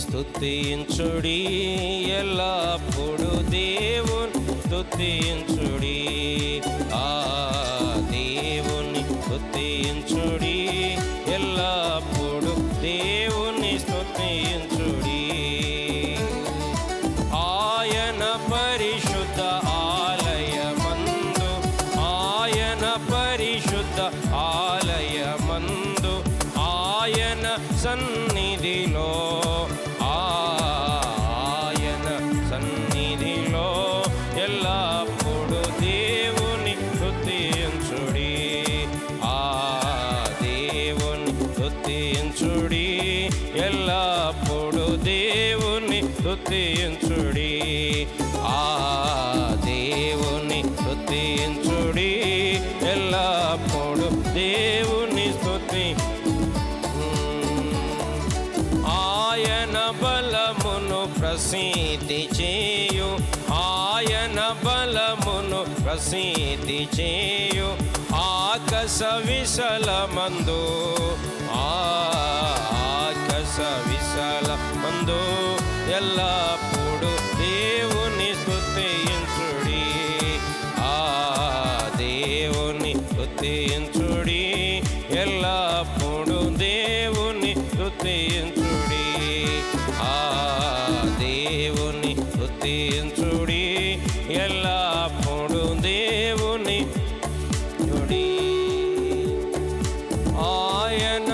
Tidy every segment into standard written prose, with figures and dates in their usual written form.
స్తుతించుడి, ఎల్లప్పుడు దేవుని స్తుతించుడి. దేవుని స్తుతించుడి, ఎల్లప్పుడు దేవుని స్తుతించుడి. ఆయన పరిశుద్ధ ఆలయమందు, ఆయన పరిశుద్ధ ఆలయమందు, ఆయన సన్నిధిలో, ఆయన సన్నిధిలో ఎల్లప్పుడు దేవుని స్తుతించుడి. దేవుని స్తుతించుడి, ఎల్లప్పుడు దేవుని స్తుతించుడి. దేవుని స్తుతించుడి, ఎల్లప్పుడు దేవుని స్తుతి. ఆయన బలమును ప్రసిద్ధి చేయు, ఆయన బలమును ప్రసిద్ధి చేయు. ఆకాశ విశాలమందు, ఆకాశ విశాలమందు ఎల్లప్పుడు దేవుని స్తుతించుడి. దేవుని స్తుతించుడి, ఎల్లప్పుడు దేవుని స్తుతించుడి. దేవుని స్తుతించుడి, ఎల్లప్పుడు దేవుని స్తుతించుడి. ఆయన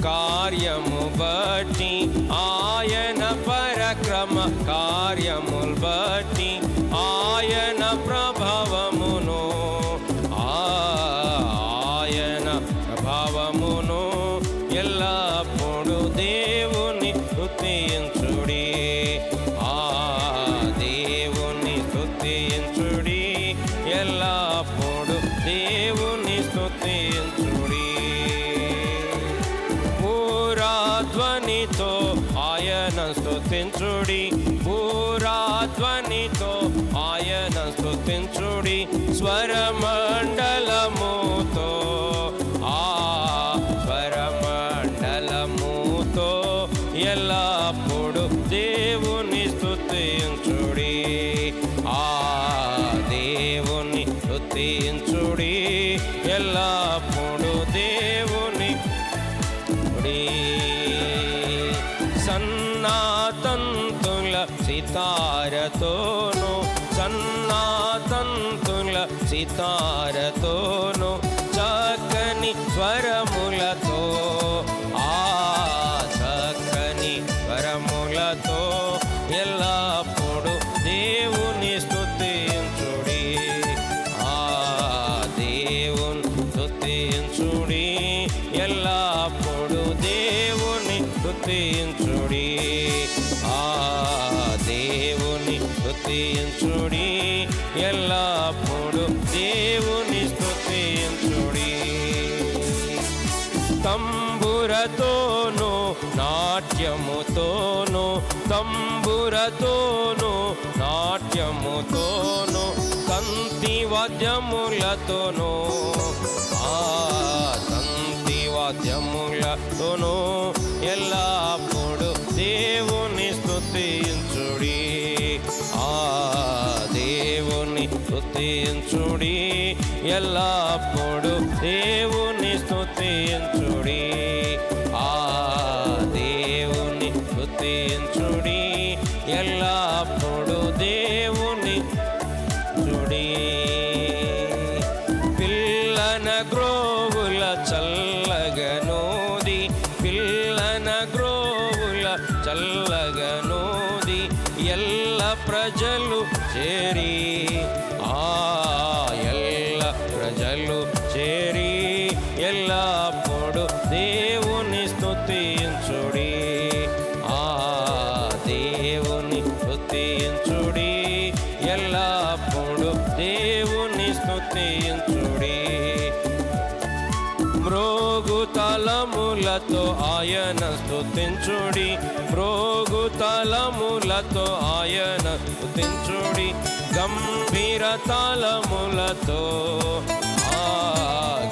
కార్యము బట్టి, ఆయన పరక్రమ కార్యములు బట్టి, ఆయన ప్రభావమును, ఆయన ప్రభావమును ఎల్లప్పుడు దేవుని స్తుతించుడి. దేవుని స్తుతించుడి, ఎల్లప్పుడు దేవుని స్తుతించుడి. పూరాధ్వనితో ఆయన స్తుతించుడి, పూరాధ్వనితో ఆయన స్తుతించుడి. స్వరమండలముతో, స్వరమండలముతో ఎల్లప్పుడు దేవుని స్తుతించుడి. దేవుని స్తుతించుడి, ఎల్లప్పుడు దేవుని స్తుతించుడి. సన్నాతంతుల సితారతోను, సన్నాతంతుల సితారతోను, చక్కని స్వరములతో, చక్కని స్వరములతో ఎల్లప్పుడు దేవుని స్తుతించుడి. దేవుని స్తుతించుడి, ఎల్లప్పుడు దేవుని స్తుతించుడి. దేవుని స్తుతించుడి, ఎల్లప్పుడు దేవుని స్తుతించుడి. తంబురతోను నాట్యముతోను, తంబురతోను నాట్యముతోను, తంతి వాద్యములతోను, తంతి వాద్యములతోను ఎల్లప్పుడు దేవుని స్తుతించుడి. దేవుని స్తుతించుడి, ఎల్లప్పుడు దేవుని స్తుతించుడి. దేవుని స్తుతించుడి, ఎల్లప్పుడు దేవుని స్తుతించుడి. పిల్లన గ్రోవుల చల్లగనోది, పిల్లన గ్రోవుల చల్లగనోది, ఎల్ల ప్రజలు చేరి, ఎల్ల ప్రజలు చేరి ఎల్లప్పుడు దేవుని స్తుతించుడి. దేవుని స్తుతించుడి, ఎల్లప్పుడు దేవుని స్తుతించుడి. మ్రోగు తలములతో ఆయన స్తుతించుడి, మ్రోగు తలములతో ఆయన స్తుతించుడి. గంభీర తాళములతో,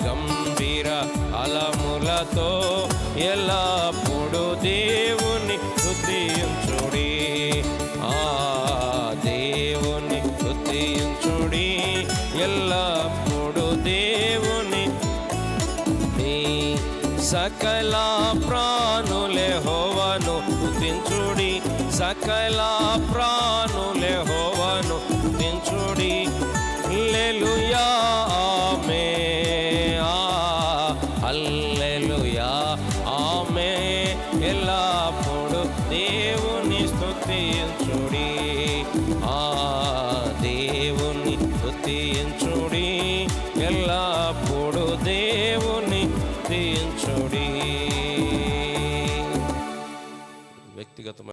గంభీర తాళములతో ఎల్లప్పుడు దేవుని స్తుతించుడి ఎల్లప్పుడు దేవుని మీ సకల ప్రాణులే యెహోవాను స్తుతించుడి సకల ప్రాణులే యెహోవాను స్తుతించుడి హల్లెలూయా ఆమేన్ హల్లెలూయా ఆమేన్ ఎల్లప్పుడు దేవుని స్తుతించుడి